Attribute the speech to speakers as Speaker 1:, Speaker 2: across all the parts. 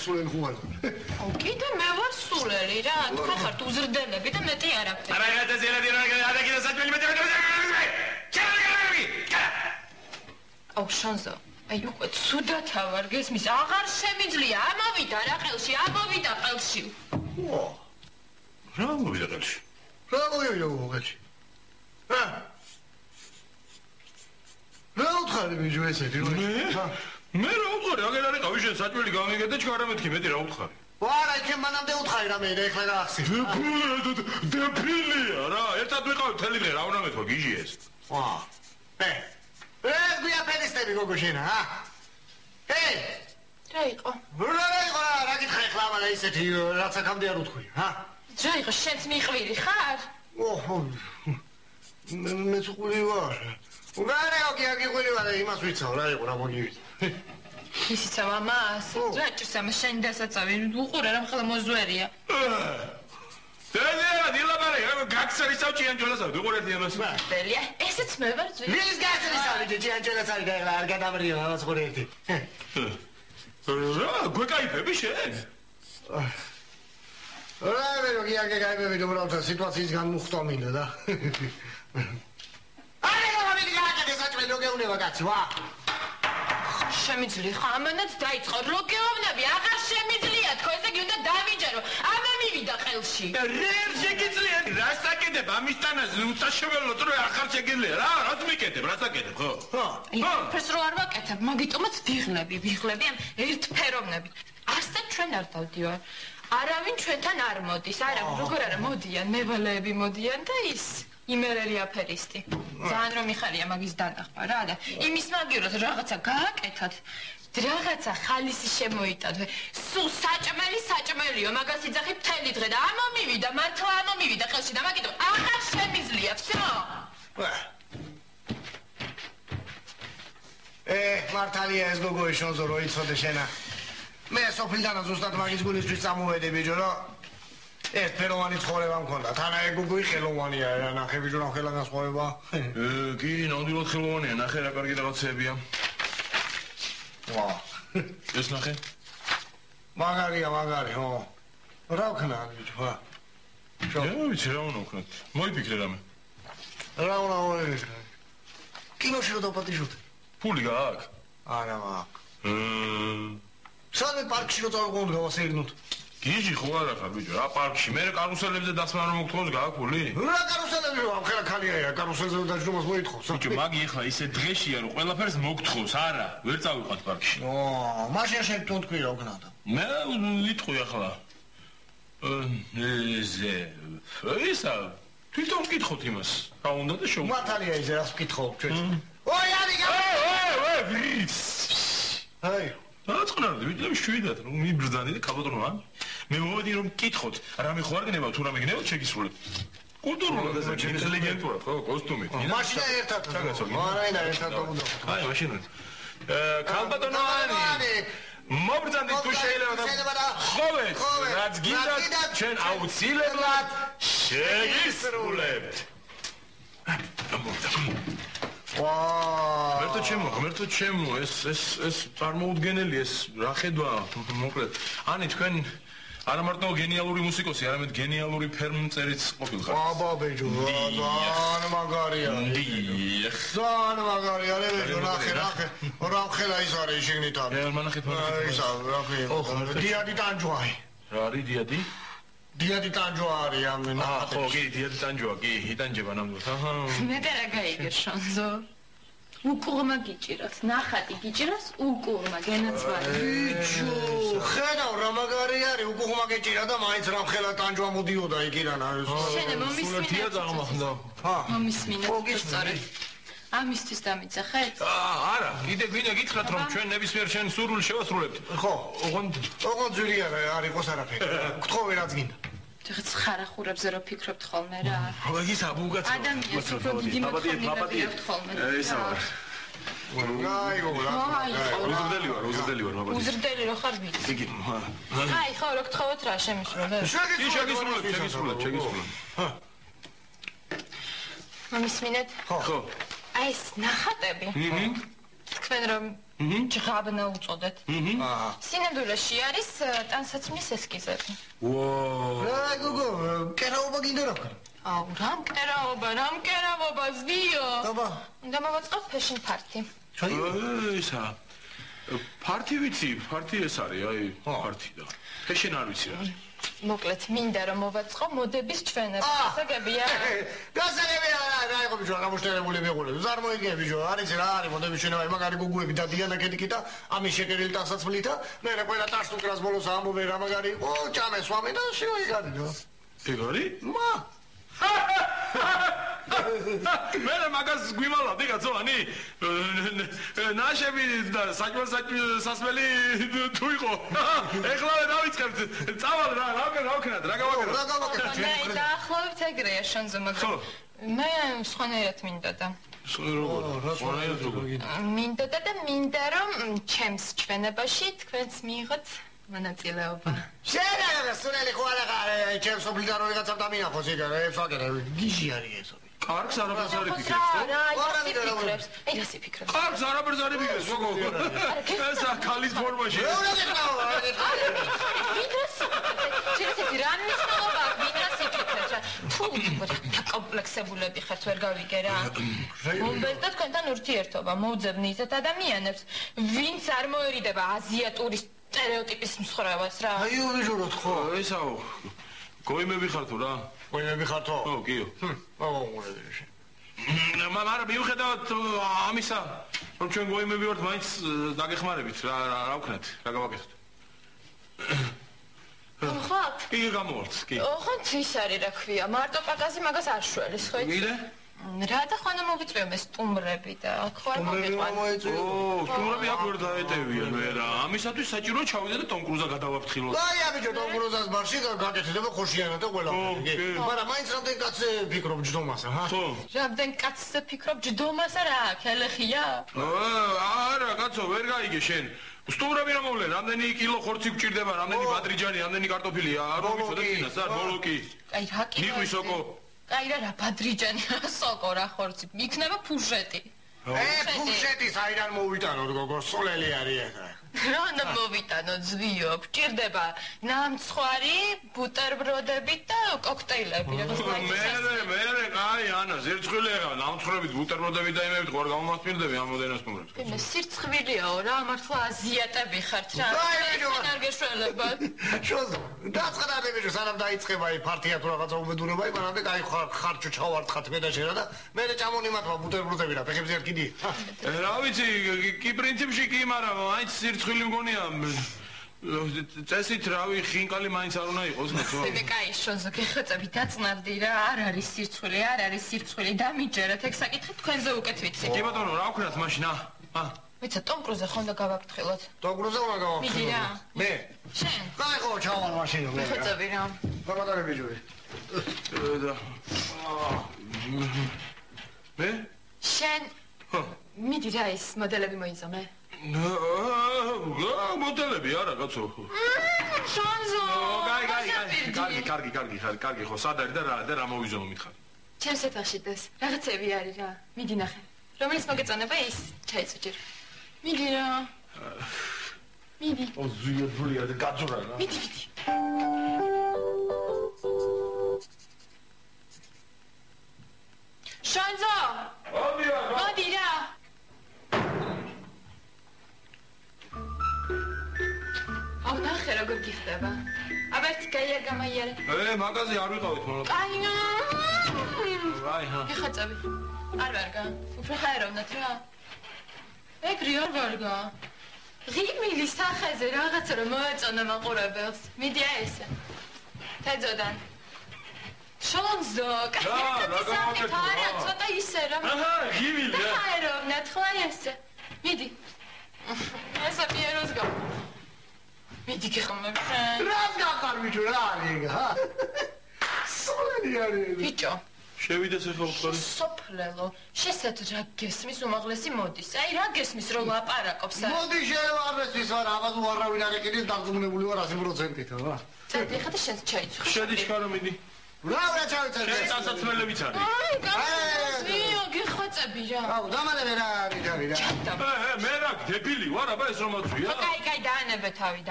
Speaker 1: სულელი ხუარი.
Speaker 2: კიდე მე ვარ სულელი რა, თქვენ ხართ უზრდელები და მეტი არ აქვს.
Speaker 3: არა, ეს ზელადი რა, არა კიდე საჭმელი მეტი.
Speaker 2: აუ შანზო, აი უკვე ცუდად ავარ გესმის, აღარ შემიძლია, ამოვიდა რა ყელში, ამოვიდა ყელში.
Speaker 3: რა მოვიდა ყელში?
Speaker 1: რა მოვიდა ყელში? რა უთხარი ბიჭო ესეთი?
Speaker 3: მე რა უთხარი, აგერ არის ყავი შენ საჭმელი გამიგეთ და ჩქარა მეთქი მეტი რა უთხარი.
Speaker 1: ვარა, იქ მანამდე უთხარი რა მე ეხლა რა ახსი.
Speaker 3: დეფილია რა, ერთად ვიყავი მთელი დღე რა უნდა მეთქვა გიჟი ეს.
Speaker 1: გვია ფენისტები გოგო შენა, ჰეი!
Speaker 2: რა იყო?
Speaker 1: რა გითხა ეხლა ამალა ისეთი რაც აქამდე არ უთქვი,
Speaker 2: რა იყო, შენც მიყვირი ხარ?
Speaker 1: მეც უყვილი ვარ. უგარეო კი აგიყვილი ვარ, იმას ვიცავ, რა იყო, რა მოგივიდა.
Speaker 2: ისიცავ ამას? რა ჭირს ამას შენი დასაწავი, უყურე რა მხოლოდ მოზვერია.
Speaker 3: დედია, დილაბარე, გაქცერის ავჭიანჯოლასავ, უყურეთ ამას.
Speaker 2: დელია, ესეც მე ვარ ძველი.
Speaker 1: ვის გაქცერის ავჭი, ჭიანჯოლასავი და არ გადამრიო, ამას ხურეთი.
Speaker 3: რა, გვეკაიფები შენ?
Speaker 1: რა მე როგორი აგეკაიფები და უბრალოდ სიტუაციის განმუხტომინდა და. არა, გამიდი გააკეთე საჭმელი როგეუნება კაცი, ვა.
Speaker 2: შემიძლია ხა ამანაც დაიწყო როგეოვნები აღარ შემიძლია თქო ესე იგი უნდა დავიჯერო ამა მივიდა ყელში
Speaker 3: რერ შეგიძლია რას აკეთებ ამისთანაც უსაშველოდ რო ახარ შეგიძლია რა რას მიკეთებ რას აკეთებ ხო
Speaker 2: ფერს რო არ ვაკეთებ მაგიტომაც ვიღლები ამ ერთფეროვნები ასეთ ჩვენ არ დავდივარ არავინ ჩვენთან არ მოდის არა როგორ არა მოდიან მევალეები მოდიან და ის იმერელი აფერისტი. ძალიან რომ მიხარია მაგის დანახვა რა და იმის მაგიროს რაღაცა გააკეთოთ. რაღაცა ხალისი შემოიტანთ. სულ საჭმელიო, მაგას იძახი მთელი დღე და ამომივიდა, მართლა ამომივიდა ყელში და მაგიტომ აღარ შემიძლია, всё.
Speaker 1: მართალია ეს გოგოი შონზო რო იცოდე შენა. მე სოფლიდან ზუსტად მაგის გულისთვის წამოვედი ბიჭო რა. ერთფეროვანი ცხოვრება მქონდა. თანა ეგ გუგუი ხელოვანია რა ნახები რომ ხელა განსხვავება.
Speaker 3: კი, ნამდვილად ხელოვანია, ნახე რა კარგი რაღაცებია.
Speaker 1: ვა.
Speaker 3: ეს ნახე?
Speaker 1: მაგარია, ხო. რა ვქნა ბიჭო, ხა?
Speaker 3: ვიცი რა უნდა ვქნათ. მოიფიქრე რამე.
Speaker 1: რა უნდა ვიქნა? კინოში რო დაპატიჟოთ.
Speaker 3: ფული გააქვს?
Speaker 1: არა მაქვს. სანე პარკში რო წავყავდ გავასეირნოთ.
Speaker 3: გიჟი ხო არა ხარ ბიჭო რა პარკში მე კარუსელებზე დასმა რომ მოგთხოვს გააქვს ფული
Speaker 1: რა კარუსელები ამ ხელა ქალია კარუსელზე დაჯდომას მოითხოვს
Speaker 3: ბიჭო მაგი ეხლა ისე დღეშია რომ ყველაფერს მოგთხოვს არა ვერ წავიყვათ პარკში
Speaker 1: მაშინ შენ თქვი რა ვქნადა
Speaker 3: მე ვიტყვი ახლა ისა თვითონ ვკითხოთ იმას რა უნდა და შოუ
Speaker 1: მართალია ისე რას ვკითხო ჩვენ ოი არი აი
Speaker 3: აწყნარდი ვიძები შვიდად რომ მიბრძანი და კაბოტროა მე მოვედი რომ მკითხოთ რამე ხო არ გნებავ თუ რამე გნებავ შეგისრულებ კულტურულად ეს ინტელიგენტურად ხო კოსტუმით
Speaker 1: მაშინ ერთად არა ერთად უნდა
Speaker 3: აი მაშინ კალბატონოვანი მობრძანდი თუ შეიძლება ხოვეთ რაც გინდათ ჩვენ აუცილებლად შეგისრულებთ მერტო ჩემო ეს წარმოუდგენელი ეს რა ხედვა მოკლედ ანი თქვენ არა მარტო გენიალური მუსიკოსი, არამედ გენიალური ფერმწერიც ყოფილიყარ.
Speaker 1: აბა ბეჯო, ძალიან მაგარია. ძალიან მაგარია, ბეჯო, ნახე. რა ხელა ის არის შეგნით არის.
Speaker 3: მანახეთ.
Speaker 1: ისა, რა ხე. დიადი ტანჯვაი.
Speaker 3: რა არის დიადი?
Speaker 1: დიადი ტანჯვა არის ამ ნახატი.
Speaker 3: ხო, კი, დიადი ტანჯვა, კი, იტანჯება ნამდვილად. აჰა.
Speaker 2: მე და გაიგე შონზო. უკურმა გიჭიროს, ნახატი გიჭიროს, უკურმა გენაცვალი.
Speaker 1: ბიჭო, ხედავ რა მაგარი არის, უკურმა გეჭირა და მაინც რამ ხელა ტანჯვა მოდიოდა იქიდან არის.
Speaker 2: შენე მომისმინე
Speaker 3: აღმახდა.
Speaker 2: მომისმინე. სწორედ. ამისთვის დამიძახეთ?
Speaker 3: არა, კიდე გვინდა გითხრათ რომ ჩვენ ნებისმიერ შენ სურვილს შევასრულებთ.
Speaker 1: ხო, ოღონდ ძვირია არ იყოს არაფერი. გთხოვე რაც გინდა.
Speaker 2: დღეს ხარახურებზე რო ფიქრობთ ხოლმე რა.
Speaker 3: ის აბუგაც.
Speaker 2: ადამიანს უფრო დიდი მოთხოვნები აქვს ხოლმე.
Speaker 3: ისა ვარ.
Speaker 1: აი გოგო.
Speaker 3: უზრდელი ვარ, მაბა.
Speaker 2: უზრდელი რო ხარ ვიცი.
Speaker 3: იგი.
Speaker 2: აი ხო რო გთხოვოთ რა შემისრულებ.
Speaker 3: შეგისრულებ.
Speaker 2: მომისმინეთ?
Speaker 1: ხო.
Speaker 2: აი ეს ნახატები. თქვენ რომ ჯღაბნა უწოდეთ. სინამდვილეში არის ტანსაცმლის ესკიზები.
Speaker 1: აი გოგო, კერაობა გინდა რა ვქნა?
Speaker 2: აუ, რა მკერავობა, ზვიო.
Speaker 1: აბა.
Speaker 2: უნდა მოვაწყოთ fashion party.
Speaker 3: ისა. პარტი ვიცი, პარტი ეს არის, აი, პარტი და. fashion არ ვიცი რა.
Speaker 2: მოკლედ, მინდა რომ მოვაწყო მოდების ჩვენები. გასაგებია?
Speaker 1: გასაგებია რა იყო ბიჭო, რა მოშტერებული მეყოლე. ზარმოიგე ბიჭო, არის რა არის მოდების ჩვენები, მაგარი გუგუები და დიანა კედიკი და ამის შეკერილი ტანსაცმლი და მე რა ყველა ტაშტუკრას ბოლოს ამბობენ რა მაგარი იყო, ჭამე სვამე და შევიგარი რა.
Speaker 3: ეგ არის?
Speaker 1: მა
Speaker 3: მე მაგას გვიმალავდი კაცოანი ნაშები და საჭმელი თუ იყო ეხლა დავიწყებთ წავალ რა ვქნათ რა გავაკეთოთ
Speaker 2: მე დაახლოებით ეგრეა შენზე მაგრამ მე სხვანაირად მინდა და მინდა და მინდა რომ ჩემს ჩვენებაში თქვენს მიიღოთ მონაწილეობა.
Speaker 1: შეიძლება სულელი ხო არა ჩემს ობლიგარო ვიღაცამ დამინახოს ეგ ფაკერა გიჟი არის ესო.
Speaker 3: კარგს არაფერს არ იფიქრებს ხო?
Speaker 2: აი ასე ფიქრობს.
Speaker 3: კარგს არაფერს არ იფიქრებს გოგო. ესა ქალის ფორმაში.
Speaker 2: შეიძლება რა ნიშნულობა ვინას იფიქრებს? თუ დაკომპლექსებულები ხართ ვერ გავიგე რა. მომბელდა თქვენთან ურთიერთობა მოუძებნით ადამიანებს ვინც არ მოერიდება აზიატური სტერეოტიპის მსხრევას რა.
Speaker 1: აი ვიჟუროთ ხო?
Speaker 3: ესაო. გოიმები ხართო რა?
Speaker 1: გოიმები ხართო?
Speaker 3: ო, გიო.
Speaker 1: მოგონგოლედში.
Speaker 3: მაგრამ მიუხედავად ამისა, რომ ჩვენ გოიმები ვართ, მაინც დაგეხმარებით რა ვქნათ, რა გავაკეთოთ.
Speaker 2: ხო?
Speaker 3: კი გამოვართ, კი.
Speaker 2: ხო, ის არის რა ქვია, მარტო პაკაზი მაგას არ შველის, ხო?
Speaker 3: მიდე?
Speaker 2: რა და ხანა მოვიწვიო მე სტუმრები და ხო არ მოგიყვანო.
Speaker 3: სტუმრები აქ ვერ დაეტევიან მე რა. ამისათვის საჭიროა ჩავიდე და ტომ კრუზა გადავაფრთხილო.
Speaker 1: აი აბიჯო ტომ კრუზას ბარში გაკეთდება ხოშიანა და ყველაფერი. მაგრამ მაინც რამდენ კაცზე ფიქრობ ჯდომასა, ჰა?
Speaker 3: ხო.
Speaker 2: რამდენ კაცზე ფიქრობ ჯდომასა რა, ქელეხია?
Speaker 3: არა, კაცო, ვერ გაიგე შენ. სტუმრები რა მოვლენ? რამდენი კილო ხორცი გჭირდება, რამდენი ბადრიჯანი, რამდენი კარტოფილი, არ მიცოდეთ წინას, არ ბოლოკი.
Speaker 2: აი რა კი.
Speaker 3: ნიყვი სოკო.
Speaker 2: აი რა ბადრიჯანი, სოკო რა ხორცი. იქნება ფუშეტი.
Speaker 1: ფუშეტი საიდან მოვიტანოთ გოგო, სოლელი არის ახლა.
Speaker 2: რა უნდა მოვიტანო ზვიო, გჭირდება ნამცხვარი, ბუტერბროდები და კოქტეილები რაღაც მაგის.
Speaker 3: მე კაი ანა, ზირცხვილია, ნამცხრებით, ბუტერბროდებით და იმებით ხوار გამომასპირდები ამ მოდენას სტუმრებს.
Speaker 2: მე სირცხვილიაო რა, მართლა აზიატები ხართ რა. არ გეშველებათ.
Speaker 1: შოზ, დაწყდები ბიჭო, სანამ დაიწყება აი პარტია თუ რაღაცა უბედურება, მანამდე კაი ხარჯო ჩავარტყათ მე და შენ და მე ჩამონიმატვა ბუტერბროდები რა, ფეხებზე არ კიდი.
Speaker 3: რა ვიცი, კი პრინციპში კი, მაგრამ მაინც სირცხვილი მგონია წესით რავი ხინკალი მაინც არ უნდა იყოს კაცო.
Speaker 2: მე კაი შონზო გეხოცები დაწნარდი რა, არ არის სირცხვილი, დამიჯერეთ ეგ საკითხი თქვენზე უკეთ ვიცი.
Speaker 3: კი ბატონო, რა ვქნათ მაშინ
Speaker 2: მეცა ტომ კრუზე ხომ და გავაფრთხილოთ.
Speaker 1: ტომ კრუზე უნდა გავაფრთხილოთ.
Speaker 2: მიდი რა.
Speaker 1: მე.
Speaker 2: შენ.
Speaker 1: კაი ხო ჩავალ მაშინ მე.
Speaker 2: გეხოცები რა.
Speaker 1: გამატარები ბიჭო.
Speaker 3: მე?
Speaker 2: შენ. მიდი რა ის მოდელები მოიზომე.
Speaker 3: მოდელები არა კაცო.
Speaker 2: შონზო.
Speaker 3: კარგი ხო სად არის და რა მოვიზომო მითხარ.
Speaker 2: ჩემს ოთახში დეს. რაღაცები არის რა. მიდი ნახე. რომელიც მოგეწონება ის ჩაიწო ჯერ. მიდი რა. მიდი.
Speaker 3: ო ზუიად ბულია და გაძურა რა.
Speaker 2: მიდი. შონზო მოდი რა აუ ნახე როგორ გიხდება აბა ერთი გაიარ გამაიარე
Speaker 3: მაგაზე არ ვიყავით მაგრამ
Speaker 2: კაია
Speaker 3: აი ჰა
Speaker 2: ეხაწები არ ვარგა უფრო ხაერავნათ რა ეგრე არ ვარგა ღიმილი სახეზე რაღაცა რომ მოეწონა მაყურებელს მიდია ესე თეძოდან შონზო კაი არა ცოტა ისე რომ
Speaker 3: აჰა ღიმილი რა
Speaker 2: ხაერავნათ ხო ესე მიდი ესა პიეროს გა მიდი გიხმებშენ
Speaker 1: რას გახარ ბიჭო რა არის ჰა სოლენი არის
Speaker 2: ბიჭო
Speaker 3: შევიდეს ახლა უხარი
Speaker 2: სოფლელო შესეთ რა გესმის უმაღლესი მოდის აი რა გესმის რომ ლაპარაკობს
Speaker 1: მოდი შეევარდეს ვარ ამას უარავინ არ ეკიდის დაგზუნებული ვარ 100%-ით რა
Speaker 2: წადი ხა და შენს ჩაიცო
Speaker 3: შედი შკარო მიდი
Speaker 1: რა ჩავიცე
Speaker 3: შენ დასაცმელებიც არის
Speaker 2: ვიო გიხოცები რა
Speaker 1: აუ დამალე რა არის რა
Speaker 3: მე რა დებილი ვარ აბა ეს რომ აწვია
Speaker 2: კაი დაანებე თავი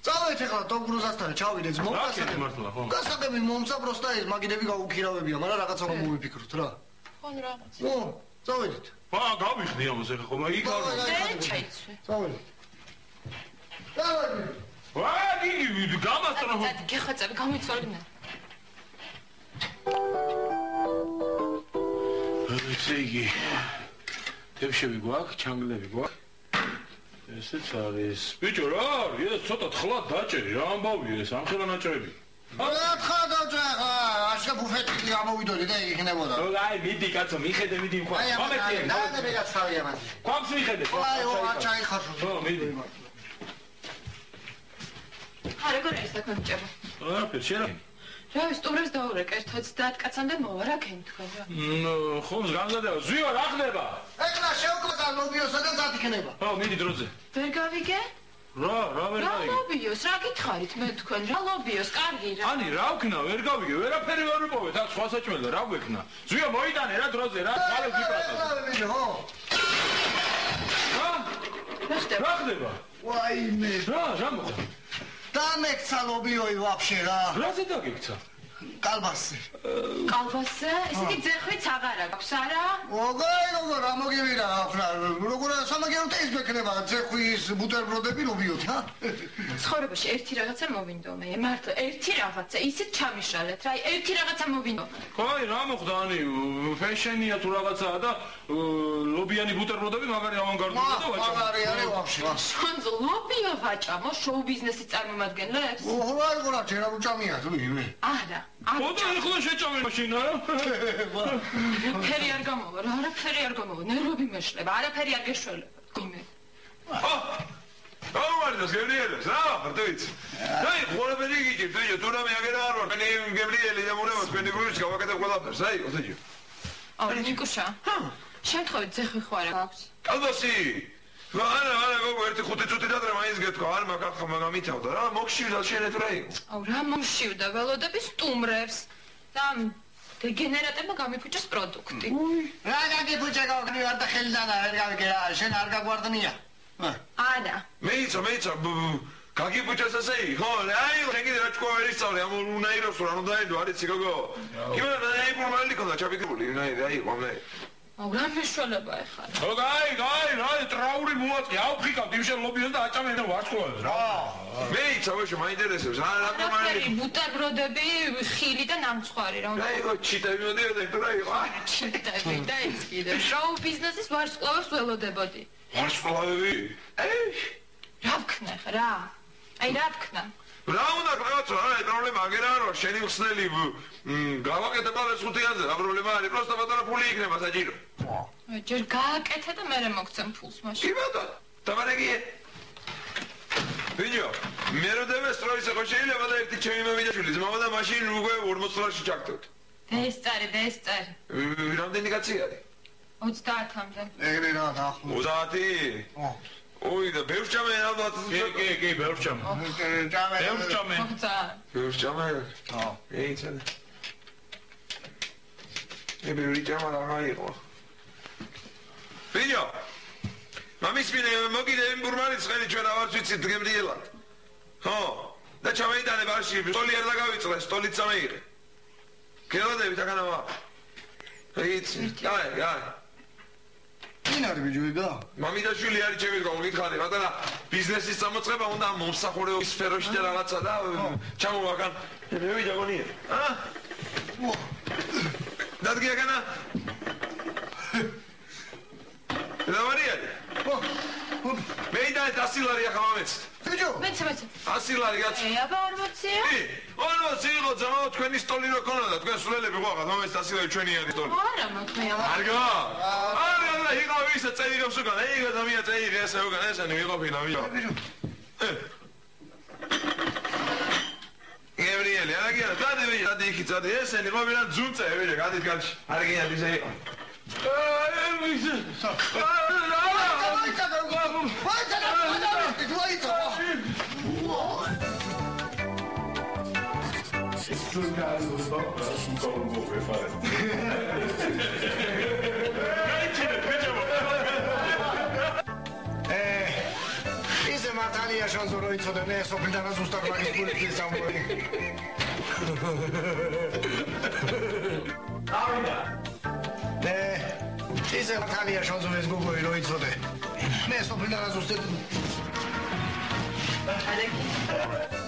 Speaker 1: წავედით ახლა დოგრუზასთან ჩავიდეთ
Speaker 3: რა მართლა ხო
Speaker 1: გასაგები მომცა პროსტა ეს მაგიდები გაუქირავებია მაგრამ რაღაცა რომ მოვიფიქროთ რა
Speaker 2: ხონ რაღაც
Speaker 1: ნუ წავედით
Speaker 3: გავიხდი ამას ახლა ხომ იგი
Speaker 2: ჩაიცვე
Speaker 1: წავედით წავედით
Speaker 3: ვაგი გამასწრო
Speaker 2: გეხოცები გამიცვალინე
Speaker 3: ესე იგი თებშები გვაქვს ჩანგლები გვაქვს ესეც არის ბიჭო რა არის ეს ცოტა თხლად დაჭერი რა ამბავია ეს ამხელა ნაჭრები
Speaker 1: რა თხა დაჭერა აშკა ბუფეტი გამოვიდოდი და იქნებოდა
Speaker 3: აი მიდი კაცო მიხედე მიდი მხარ მომეწია
Speaker 1: და გაცავია მას
Speaker 3: გვაქვს მიხედე
Speaker 1: აი აჩაი ხარშო
Speaker 3: ხო მიდი
Speaker 2: არა გორე საკონჭება
Speaker 3: რა შეიძლება
Speaker 2: რა ვისტუმრებს დაურეკ 1-20 კაცამდე მოვა რა გენ თქვენ რა
Speaker 3: ხო განზადება ზვიო რა ხდება
Speaker 1: ეხლა შევკვეთა ლობიოსა და ზად იქნება
Speaker 3: ხო მიდი დროზე
Speaker 2: ვერ გავიგე
Speaker 3: რა ვერ
Speaker 2: რა
Speaker 3: გავიგე
Speaker 2: ლობიოს რა გითხარით მე თქვენ რა ლობიოს კარგი რა
Speaker 3: ანი რა ვქნა ვერ გავიგე ვერაფერი ვერ ვიპოვეთ აქ სხვა საჭმელდა რა გვექნა ზვიო მოიტანე რა დროზე რა თვალე ვიპრატა
Speaker 1: ხო
Speaker 2: რა ხდება
Speaker 1: ვაიმე
Speaker 3: რა მოხდა
Speaker 1: დამექცა ლობიოი ვაფშე რა
Speaker 3: რაზე დაგიქცა
Speaker 1: კალბასზე
Speaker 2: კალბასზე ესეთი ძეხვიც აღარა გაქვს არა
Speaker 1: როგორ რა მოგივიდა ახლა როგორ სამაგერო ტეის მექნება ძეხვის ბუტერბროდები ლობიოთ ჰა
Speaker 2: ცხოვრებაში ერთი რაღაცა მოვინდო მე მართლა ერთი რაღაცა ისეთ ჩამიშალეთ რა ერთი რაღაცა მოვინდო
Speaker 3: ხო რა მოხდა ანი ფეშენია თუ რაღაცაა და ლობიანი ბუტერბროდები მაგარი ავანგარდულია და ვაჭა
Speaker 1: მაგარი არის ვაფშე
Speaker 2: შონზო ლობიო ვაჭამო შოუ ბიზნესის წარმომადგენლებს
Speaker 1: ოღონდ რა ჯერა უჭამია თუ იმე
Speaker 2: არა
Speaker 3: ხოდა ახლა შეჭამე მაშინა
Speaker 2: ფერი არ გამოვა რა არაფერი არ გამოვა ნერვები მეშლება არაფერი არ გეშველება გიმე
Speaker 3: აუვარდას გებრიელებს რა ვარ ვიცი აი ხორაბერი გიჭირ თუჯო თუ რამე აგერა არ ვარ მე გებრიელი და მურევას მე გურიშ გავაკეთებ ყველაფერს აი ოთეჯო
Speaker 2: აუ ნიკუშა შემთხვევით ძეხვი ხო არა გაქვს
Speaker 3: კალბასი არა გოგო ერთი 5 წუთი დადრე მაინც გეთქვა არ მაგახ მაგამითავდა რა მოგშივდა შენეთ რა იყო
Speaker 2: აუ რა მომშივდა ველოდები სტუმრებს და დეგენერატორმა გამიფუჭეს პროდუქტი
Speaker 1: რა გაგიფუჭა გოგნი ვარ და ხელიდან არ გავიგე რა შენ არ გაგვარდნია
Speaker 2: არა
Speaker 3: მეიცა გაგიფუჭეს ასე ხო აი რეგი რა ჩქო არის სწავლე ამ უნაიროს რა უნდა ედო არის გოგო კიბა აი პრობლემი ქონდა ჩაფიქრებული აი ყომე
Speaker 2: აუ რა მეშველება ეხლა
Speaker 3: ხო გაი რა ტრაური მოაწყი აუხიკავ დიმშენ ლობიოს და აჭამე და ვარცხოვებს რა მეიცა ვეშო მაინტერესებს რა პრობლემი
Speaker 2: ბუტერბროდები ხილი და ნამცხვარი რა
Speaker 3: აი ხო ჩიტები მოდიოდა ეგ რა იყო
Speaker 2: ჩიტები და ის კიდე შოუ ბიზნესის ვარსკვლავებს ველოდებოდი
Speaker 3: ვარსკვლავები
Speaker 2: რა ვქნა რა აი რა ვქნა
Speaker 3: რა უნდა რაღაცა აი პრობლემა აგერა არ ვარ შენი ხსნელი გავაკეთებ ამ 5-იანზე რა პრობლემა არის პროსტა პატარა ფული იქნება საჭირო
Speaker 2: ჯერ გააკეთე და მერე მოგცემ ფულს მაშინ
Speaker 3: კი ბატონო დამარეგიე ვიდეო მე როდეμε სტროის ხო შეიძლება და ერთი ჩემი მამიდაშვილი ძმამა და მაშინ უკვე 40 ლარში ჩაგდოთ
Speaker 2: ეს წარი
Speaker 3: რამდენი კაცი არის
Speaker 2: 30-მდე
Speaker 1: ეგრე რა ახლო
Speaker 3: 30 ოი და ბევრჩამე ალბათ კი ბევრჩამე ბევრჩამე ხო ეიცა ბევრჩამე რა იყო ვიდეო მამის მინე მოგიდე იმ ბურმანის ხელი ჩვენ ავარც ვიცით გემრიელად ხო და ჩამეიტანე ბარში სტოლი არ დაგავიწყლე სტოლიც წამეიღე გელოდებით აქანავა
Speaker 4: იცი. აი.
Speaker 1: ვინ არის ბიჭო იგა?
Speaker 4: მამიდაშვილი არის ჩემი გოგო, მითხარი, მაგრამ ბიზნესის წამოწყება უნდა მომსახურების სფეროში და რაღაცა და ჩამოვაგან. მე ვიდაგონია. დადგია განა? დავარია. მე და 100 ლარი ახავამეც.
Speaker 1: ბიჭო,
Speaker 2: მეც.
Speaker 4: 100 ლარი გაց.
Speaker 2: აბა 40-ია?
Speaker 4: 40 იყო ძმა, თქვენი სტოლი რო ქონოდა, თქვენ სულელები ყავთ, მომეც 100 ლარი ჩვენი არის სტოლი.
Speaker 2: არა, მაქვს მე ამას.
Speaker 4: არგო. არა, იღავ ისე წერილებს უკან, ეგ ადამიანი წერილი ესე უკან, ესენი ვიყოფინა ვიო.
Speaker 1: ბიჭო.
Speaker 4: გებრიელი, აგია, დადი ვიო, დადი იქი, დადი ესენი ყოფილან ძუნწე, ვიო, გადით განში. არგია ისე იყო.
Speaker 1: ისე მართალია შანსო რო იცოდე მე სოფლიდან ზუსტად მაგის გულით სამორი.
Speaker 3: ავიდა
Speaker 1: ისე მართალია შანსო ეს გოგოი რო იცოდე მე სოფლიდან ზუსტად
Speaker 2: არა